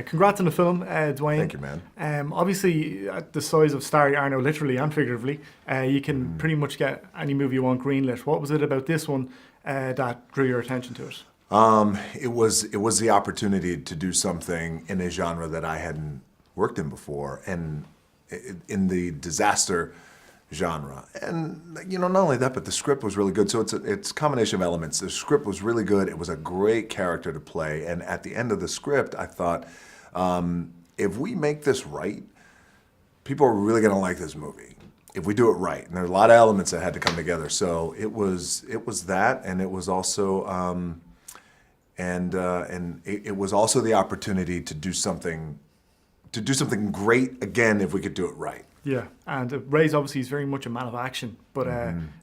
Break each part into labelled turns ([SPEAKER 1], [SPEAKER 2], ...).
[SPEAKER 1] Congrats on the film, Dwayne.
[SPEAKER 2] Thank you, man.
[SPEAKER 1] Obviously, at the size of Starry Arno, literally and figuratively, you can pretty much get any movie you want greenlit. What was it about this one that drew your attention to it?
[SPEAKER 2] It was the opportunity to do something in a genre that I hadn't worked in before, and in the disaster genre. And not only that, but the script was really good. So it's a combination of elements. The script was really good. It was a great character to play. And at the end of the script, I thought, if we make this right, people are really going to like this movie. If we do it right, and there are a lot of elements that had to come together. So it was that, and it was also it was also the opportunity to do something great again if we could do it right.
[SPEAKER 1] Yeah, and Ray's obviously is very much a man of action. But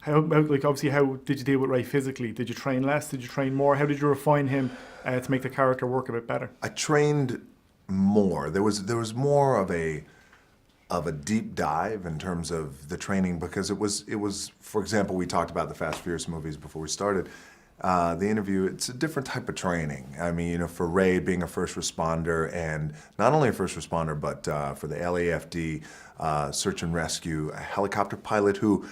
[SPEAKER 1] how did you deal with Ray physically? Did you train less? Did you train more? How did you refine him to make the character work a bit better?
[SPEAKER 2] I trained more. There was more of a deep dive in terms of the training, because it was for example, we talked about the Fast Furious movies before we started the interview. It's a different type of training. I mean, for Ray being a first responder, and not only a first responder, but for the LAFD, search and rescue, a helicopter pilot who,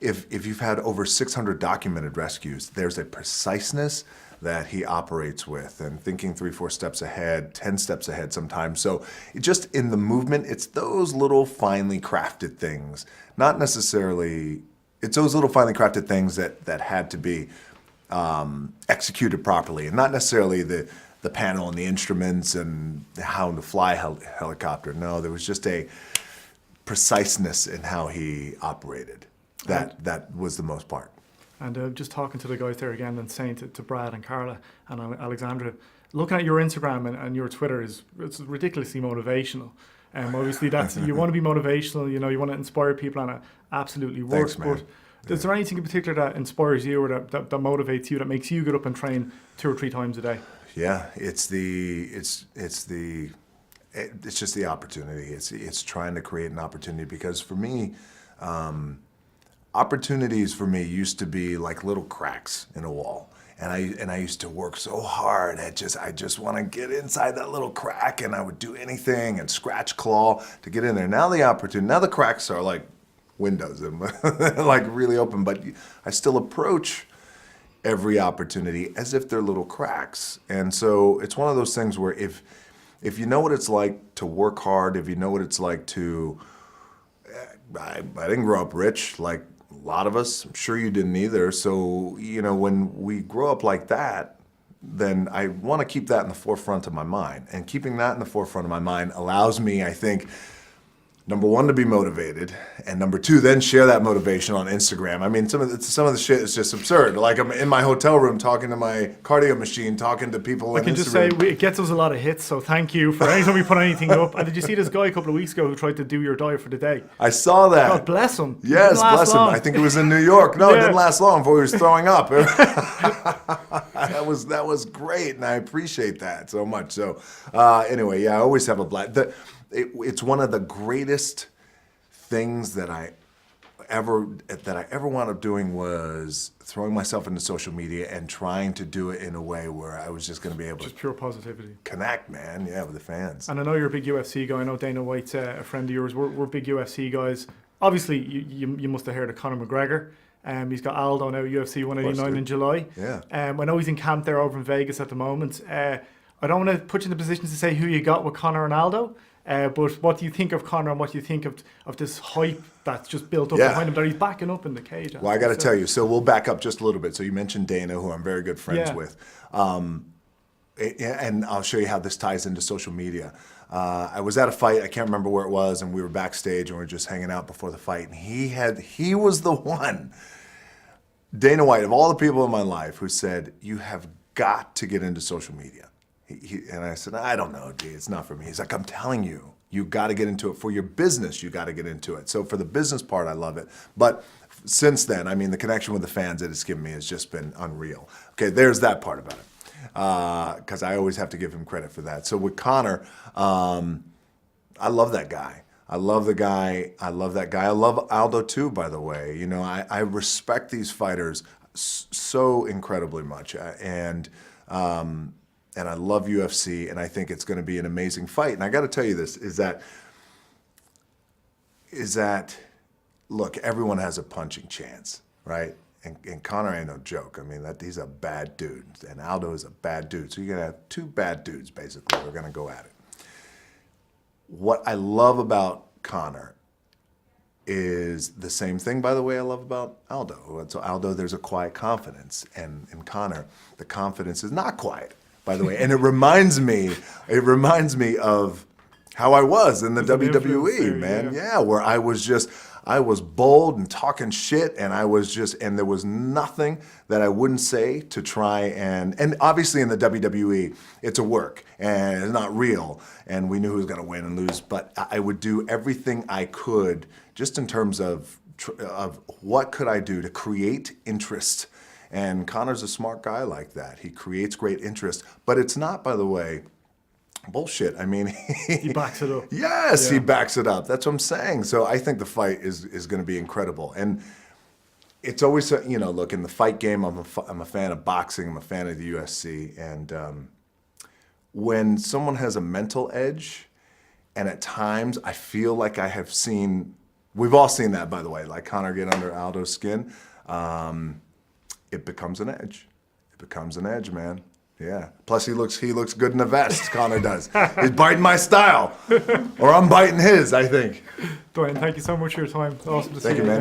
[SPEAKER 2] if you've had over 600 documented rescues, there's a preciseness that he operates with, and thinking 3-4 steps ahead, 10 steps ahead sometimes. So just in the movement, it's those little finely crafted things, not necessarily, it's those little finely crafted things that had to be executed properly, and not necessarily the panel and the instruments and how to fly a helicopter. No, there was just a preciseness in how he operated. That was the most part.
[SPEAKER 1] And just talking to the guys there again, and saying to Brad and Carla and Alexandra, looking at your Instagram and your Twitter it's ridiculously motivational. Obviously, you want to be motivational. You want to inspire people, and it absolutely works.
[SPEAKER 2] Thanks, man.
[SPEAKER 1] But is there anything in particular that inspires you, or that motivates you, that makes you get up and train 2 or 3 times a day?
[SPEAKER 2] Yeah, it's just the opportunity. It's trying to create an opportunity, because for me, opportunities for me used to be like little cracks in a wall. And I used to work so hard. I just want to get inside that little crack, and I would do anything and scratch, claw to get in there. Now the cracks are like windows and like really open, but I still approach every opportunity as if they're little cracks. And so it's one of those things where if you know what it's like to work hard, if you know what it's like to, I didn't grow up rich like a lot of us. I'm sure you didn't either. So, when we grow up like that, then I want to keep that in the forefront of my mind. And keeping that in the forefront of my mind allows me, I think, number one, to be motivated, and number two, then share that motivation on Instagram. I mean, some of the shit is just absurd. Like, I'm in my hotel room talking to my cardio machine, talking to people on Instagram.
[SPEAKER 1] I can just say, it gets us a lot of hits, so thank you for anytime we put anything up. And did you see this guy a couple of weeks ago who tried to do your diet for the day?
[SPEAKER 2] I saw that.
[SPEAKER 1] God bless him.
[SPEAKER 2] Yes, bless him. I think it was in New York. No, It didn't last long before he was throwing up. That was great, and I appreciate that so much. So anyway, yeah, I always have a blast. It's one of the greatest things that I ever wound up doing was throwing myself into social media and trying to do it in a way where I was just going to be able
[SPEAKER 1] to pure positivity,
[SPEAKER 2] connect, man, with the fans.
[SPEAKER 1] And I know you're a big UFC guy. I know Dana White's a friend of yours. We're big UFC guys. Obviously, you must have heard of Conor McGregor. He's got Aldo now, UFC 189 in July.
[SPEAKER 2] Yeah.
[SPEAKER 1] I know he's in camp there over in Vegas at the moment. I don't want to put you in the position to say who you got with Conor and Aldo. But what do you think of Conor, and what do you think of this hype that's just built up behind him that he's backing up in the cage?
[SPEAKER 2] Well, I got to tell you, so we'll back up just a little bit. So you mentioned Dana, who I'm very good friends with. And I'll show you how this ties into social media. I was at a fight, I can't remember where it was, and we were backstage and we were just hanging out before the fight. And he was the one, Dana White, of all the people in my life, who said, you have got to get into social media. And I said, I don't know, D, it's not for me. He's like, I'm telling you, you got to get into it. For your business, you got to get into it. So for the business part, I love it. But since then, I mean, the connection with the fans that it's given me has just been unreal. Okay, there's that part about it. Because I always have to give him credit for that. So with Conor, I love that guy. I love the guy. I love that guy. I love Aldo too, by the way. I respect these fighters so incredibly much. and I love UFC, and I think it's going to be an amazing fight. And I got to tell you this, is that, look, everyone has a punching chance, right? And Conor ain't no joke. I mean, he's a bad dude, and Aldo is a bad dude. So you're going to have two bad dudes, basically, who are going to go at it. What I love about Conor is the same thing, by the way, I love about Aldo. So Aldo, there's a quiet confidence, and in Conor, the confidence is not quiet, by the way. And it reminds me of how I was in the WWE, man. Yeah, where I was bold and talking shit, and and there was nothing that I wouldn't say to try and obviously in the WWE, it's a work, and it's not real, and we knew who was gonna win and lose, but I would do everything I could just in terms of what could I do to create interest. And Conor's a smart guy like that. He creates great interest, but it's not, by the way, bullshit. I mean,
[SPEAKER 1] he backs it up.
[SPEAKER 2] Yes, he backs it up. That's what I'm saying. So I think the fight is going to be incredible. And it's always, look, in the fight game, I'm a fan of boxing. I'm a fan of the UFC. And when someone has a mental edge, and at times I feel like I have seen, we've all seen that, by the way, like Conor get under Aldo's skin, it becomes an edge. It becomes an edge, man. Yeah. Plus, he looks good in a vest. Conor does. He's biting my style, or I'm biting his. I think.
[SPEAKER 1] Dwayne, thank you so much for your time. Awesome to see you.
[SPEAKER 2] Thank you, man.